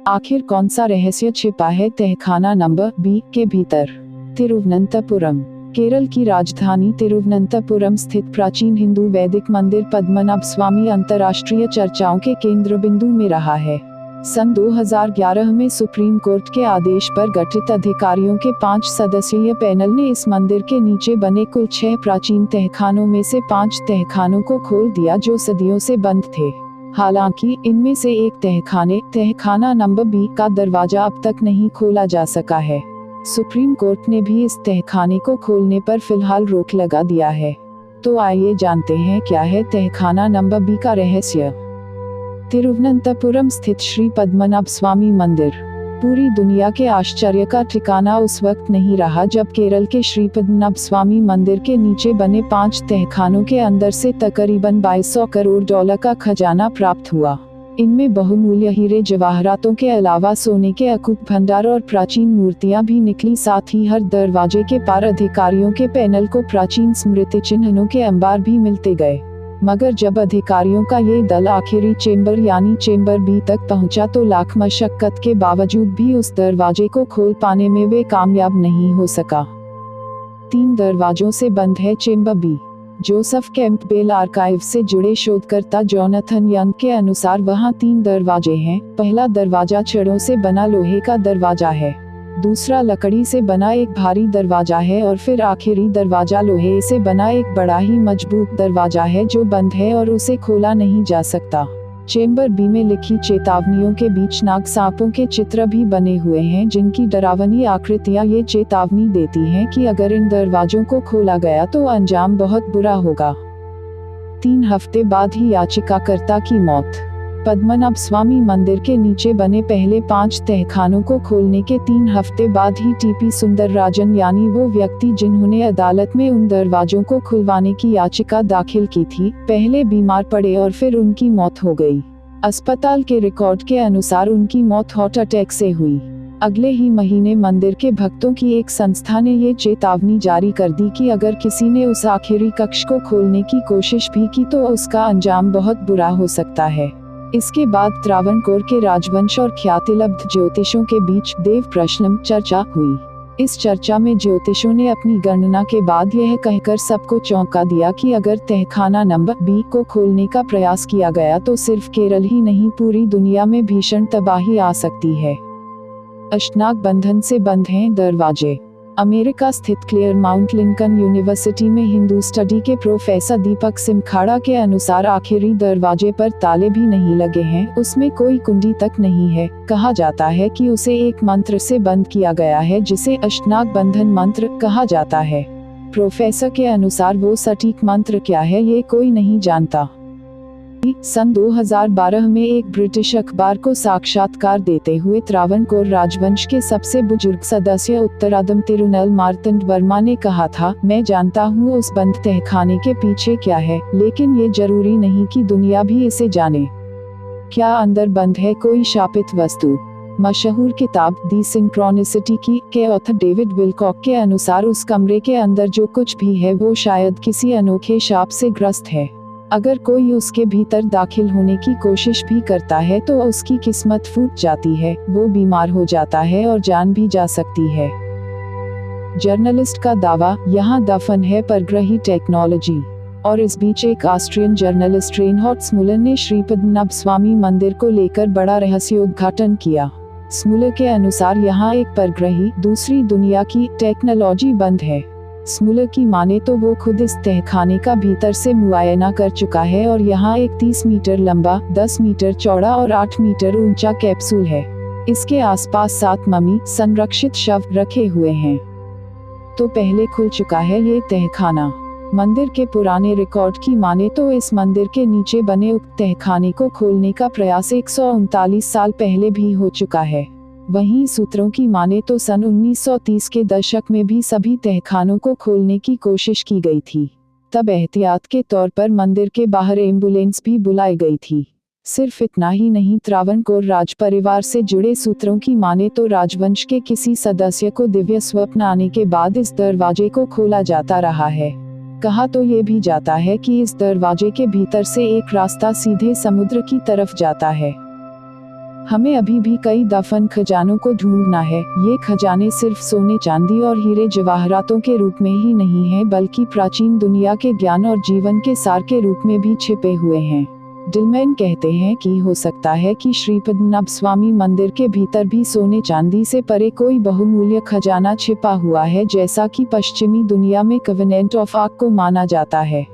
आखिर कौन सा रहस्य छिपा है तहखाना नंबर बी के भीतर? तिरुवनंतपुरम। केरल की राजधानी तिरुवनंतपुरम स्थित प्राचीन हिंदू वैदिक मंदिर पद्मनाभ स्वामी अंतर्राष्ट्रीय चर्चाओं के केंद्र बिंदु में रहा है। सन 2011 में सुप्रीम कोर्ट के आदेश पर गठित अधिकारियों के 5 सदस्यीय पैनल ने इस मंदिर के नीचे बने कुल 6 प्राचीन तहखानों में से 5 तहखानों को खोल दिया जो सदियों से बंद थे। हालांकि इनमें से एक तहखाना नंबर बी का दरवाजा अब तक नहीं खोला जा सका है। सुप्रीम कोर्ट ने भी इस तहखाने को खोलने पर फिलहाल रोक लगा दिया है। तो आइए जानते हैं क्या है तहखाना नंबर बी का रहस्य। तिरुवनंतपुरम स्थित श्री पद्मनाभ स्वामी मंदिर पूरी दुनिया के आश्चर्य का ठिकाना उस वक्त नहीं रहा जब केरल के श्री पद्मनाभ स्वामी मंदिर के नीचे बने 5 तहखानों के अंदर से तकरीबन 2200 करोड़ डॉलर का खजाना प्राप्त हुआ। इनमें बहुमूल्य हीरे जवाहरातों के अलावा सोने के अकूत भंडार और प्राचीन मूर्तियां भी निकली। साथ ही हर दरवाजे के पार अधिकारियों के पैनल को प्राचीन स्मृति चिन्हों के अंबार भी मिलते गए। मगर जब अधिकारियों का ये दल आखिरी चेंबर यानी चेंबर बी तक पहुंचा तो लाख मशक्कत के बावजूद भी उस दरवाजे को खोल पाने में वे कामयाब नहीं हो सका। 3 दरवाजों से बंद है chamber B. Joseph Campbell archive से जुड़े शोधकर्ता जोनाथन यंग के अनुसार वहां 3 दरवाजे हैं। पहला दरवाजा छड़ों से बना लोहे का दरवाजा है, दूसरा लकड़ी से बना एक भारी दरवाजा है और फिर आखिरी दरवाजा लोहे से बना एक बड़ा ही मजबूत दरवाजा है जो बंद है और उसे खोला नहीं जा सकता। चेंबर बी में लिखी चेतावनियों के बीच नाग सांपों के चित्र भी बने हुए हैं जिनकी डरावनी आकृतियां ये चेतावनी देती हैं कि अगर इन दरवाजों को खोला गया तो अंजाम बहुत बुरा होगा। 3 हफ्ते बाद ही याचिकाकर्ता की मौत। पद्मनाभ स्वामी मंदिर के नीचे बने पहले 5 तहखानों को खोलने के 3 हफ्ते बाद ही टीपी सुंदरराजन यानी वो व्यक्ति जिन्होंने अदालत में उन दरवाजों को खुलवाने की याचिका दाखिल की थी, पहले बीमार पड़े और फिर उनकी मौत हो गई। अस्पताल के रिकॉर्ड के अनुसार उनकी मौत हार्ट अटैक से हुई। अगले ही महीने मंदिर के भक्तों की एक संस्था ने ये चेतावनी जारी कर दी कि अगर किसी ने उस आखिरी कक्ष को खोलने की कोशिश भी की तो उसका अंजाम बहुत बुरा हो सकता है। इसके बाद त्रावणकोर के राजवंश और ख्यातिलब्ध ज्योतिषों के बीच देव प्रश्नम चर्चा हुई। इस चर्चा में ज्योतिषों ने अपनी गणना के बाद यह कहकर सबको चौंका दिया कि अगर तहखाना नंबर बी को खोलने का प्रयास किया गया तो सिर्फ केरल ही नहीं पूरी दुनिया में भीषण तबाही आ सकती है। अष्टनाग बंधन से बंद हैं दरवाजे। अमेरिका स्थित क्लेयरमाउंट लिंकन यूनिवर्सिटी में हिंदू स्टडी के प्रोफेसर दीपक सिमखाड़ा के अनुसार आखिरी दरवाजे पर ताले भी नहीं लगे हैं, उसमें कोई कुंडी तक नहीं है। कहा जाता है कि उसे एक मंत्र से बंद किया गया है जिसे अष्टनाग बंधन मंत्र कहा जाता है। प्रोफेसर के अनुसार वो सटीक मंत्र क्या है ये कोई नहीं जानता। सन 2012 में एक ब्रिटिश अखबार को साक्षात्कार देते हुए त्रावणकोर राजवंश के सबसे बुजुर्ग सदस्य उत्तरादम तिरुनल मार्तंड वर्मा ने कहा था, मैं जानता हूँ उस बंद तहखाने के पीछे क्या है, लेकिन ये जरूरी नहीं कि दुनिया भी इसे जाने। क्या अंदर बंद है कोई शापित वस्तु? मशहूर किताब दी सिंक्रोनिसिटी के ऑथर डेविड विलकॉक के अनुसार उस कमरे के अंदर जो कुछ भी है वो शायद किसी अनोखे शाप से ग्रस्त है। अगर कोई उसके भीतर दाखिल होने की कोशिश भी करता है तो उसकी किस्मत फूट जाती है, वो बीमार हो जाता है और जान भी जा सकती है। जर्नलिस्ट का दावा, यहाँ दफन है परग्रही टेक्नोलॉजी। और इस बीच एक ऑस्ट्रियन जर्नलिस्ट रेनहॉर्ड स्मुलर ने श्री पद्मनाभ स्वामी मंदिर को लेकर बड़ा रहस्योद्घाटन किया। स्मुलर के अनुसार यहाँ एक परग्रही दूसरी दुनिया की टेक्नोलॉजी बंद है। स्मुलर की माने तो वो खुद इस तहखाने का भीतर से मुआयना कर चुका है और यहाँ एक 30 मीटर लंबा, 10 मीटर चौड़ा और 8 मीटर ऊंचा कैप्सूल है। इसके आसपास 7 मम्मी संरक्षित शव रखे हुए हैं। तो पहले खुल चुका है ये तहखाना। मंदिर के पुराने रिकॉर्ड की माने तो इस मंदिर के नीचे बने उक्त तहखाने को खोलने का प्रयास 139 साल पहले भी हो चुका है। वहीं सूत्रों की माने तो सन 1930 के दशक में भी सभी तहखानों को खोलने की कोशिश की गई थी। तब एहतियात के तौर पर मंदिर के बाहर एम्बुलेंस भी बुलाई गई थी। सिर्फ इतना ही नहीं, त्रावणकोर राज परिवार से जुड़े सूत्रों की माने तो राजवंश के किसी सदस्य को दिव्य स्वप्न आने के बाद इस दरवाजे को खोला जाता रहा है। कहा तो ये भी जाता है कि इस दरवाजे के भीतर से एक रास्ता सीधे समुद्र की तरफ जाता है। हमें अभी भी कई दफन खजानों को ढूंढना है। ये खजाने सिर्फ सोने चांदी और हीरे जवाहरातों के रूप में ही नहीं है, बल्कि प्राचीन दुनिया के ज्ञान और जीवन के सार के रूप में भी छिपे हुए हैं। डिलमैन कहते हैं कि हो सकता है कि श्री पद्मनाभ स्वामी मंदिर के भीतर भी सोने चांदी से परे कोई बहुमूल्य खजाना छिपा हुआ है, जैसा कि पश्चिमी दुनिया में कवेनेंट ऑफ आर्क को माना जाता है।